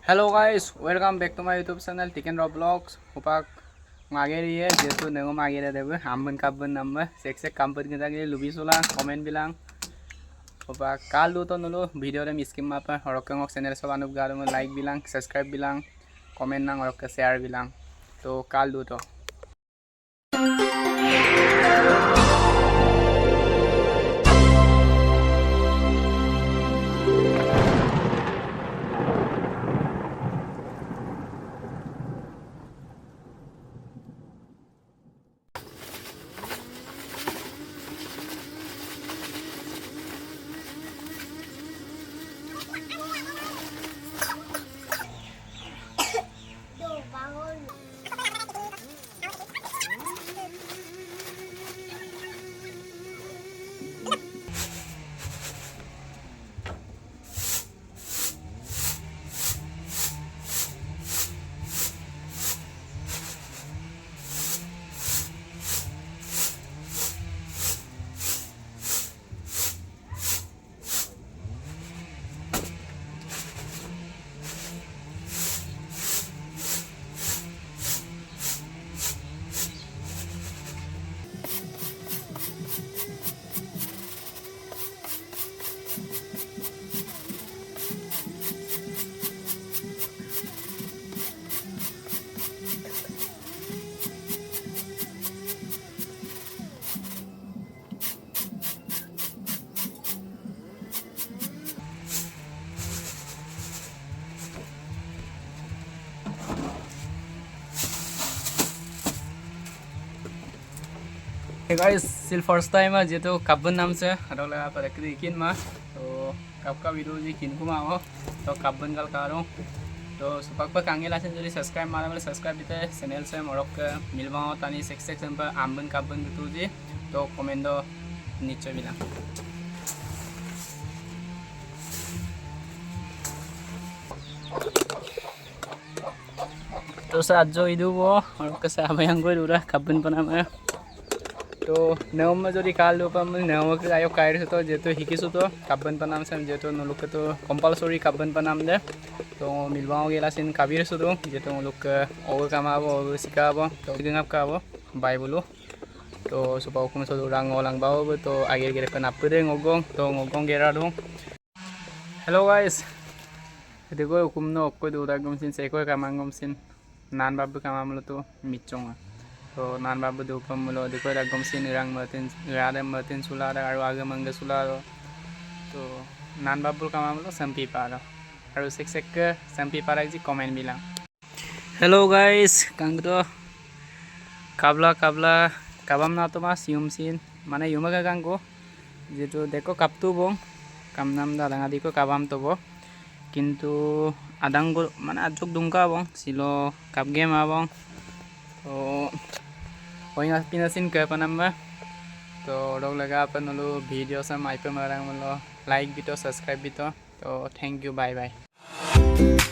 Hello guys, welcome back to my YouTube channel Tiken Raw Vlogs. Upak ngageri ye jetu nengo magere debu amben kabben namba sek kampet kita gini lubi sulang komen bilang upak kalu to nulu video re miskim apa horok kengok channel sobanuk garu like bilang subscribe bilang komen nang horok ke share bilang to kalu to Hey guys, still first time jetu kabben nam se adok laga pada kikin ma to kapka video ji kin kuma ho to kabben kal karo to supak pa kangela sen jodi subscribe mara male subscribe bite channel se morok milba tani section pa amben kabben gitu ji to comment do niche bilang to sajo idu bo morok ke sabayang goi dura kabben panama तो नेव में जो काल नेव के आयो कायरसो तो जेतो हिकिसो तो काबन पनाम से जेतो नलुक तो कंपलसरी काबन पनाम दे तो मिलबाओ गेलासिन काबिरसो तो जेतो नलुक ओगो कामाबो ओगो सिकाबो तो गंगाब काबो बाय बोलो तो सुपाव कुम सो रांग ओलांगबाओ तो आगे गेरे पे नापदे ngogong तो ngogong गेरा दो हेलो गाइस देखो हुकुम नो कोई दूरा गमसिन सेको कामांगमसिन नान बाबू कामामलो तो मिचोंगा तो नान बाबू दुपम मुलो देखो रगम सिन रंग मतिन रादम मतिन सुलार आरो आगे मंग सुलार तो नान बाबू का मामलो संपी पारो आरो सेक संपी पारा जी कमेंट बिला हेलो गाइस कांग तो काबला काबाम ना तो मा सियम सिन माने युमगा कांगो जेतो देखो कापतु बं कामनाम दालांगा दिको काबाम तो बो किंतु आदांगो माने आजक दुंका बं सिलो काबगे माबं तो ओइंगा पिनासिन के पनम्बा तो रोग लगा अपन लो वीडियो से माइपे मरांग मलो लाइक बितो सब्सक्राइब बितो तो थैंक यू बाय बाय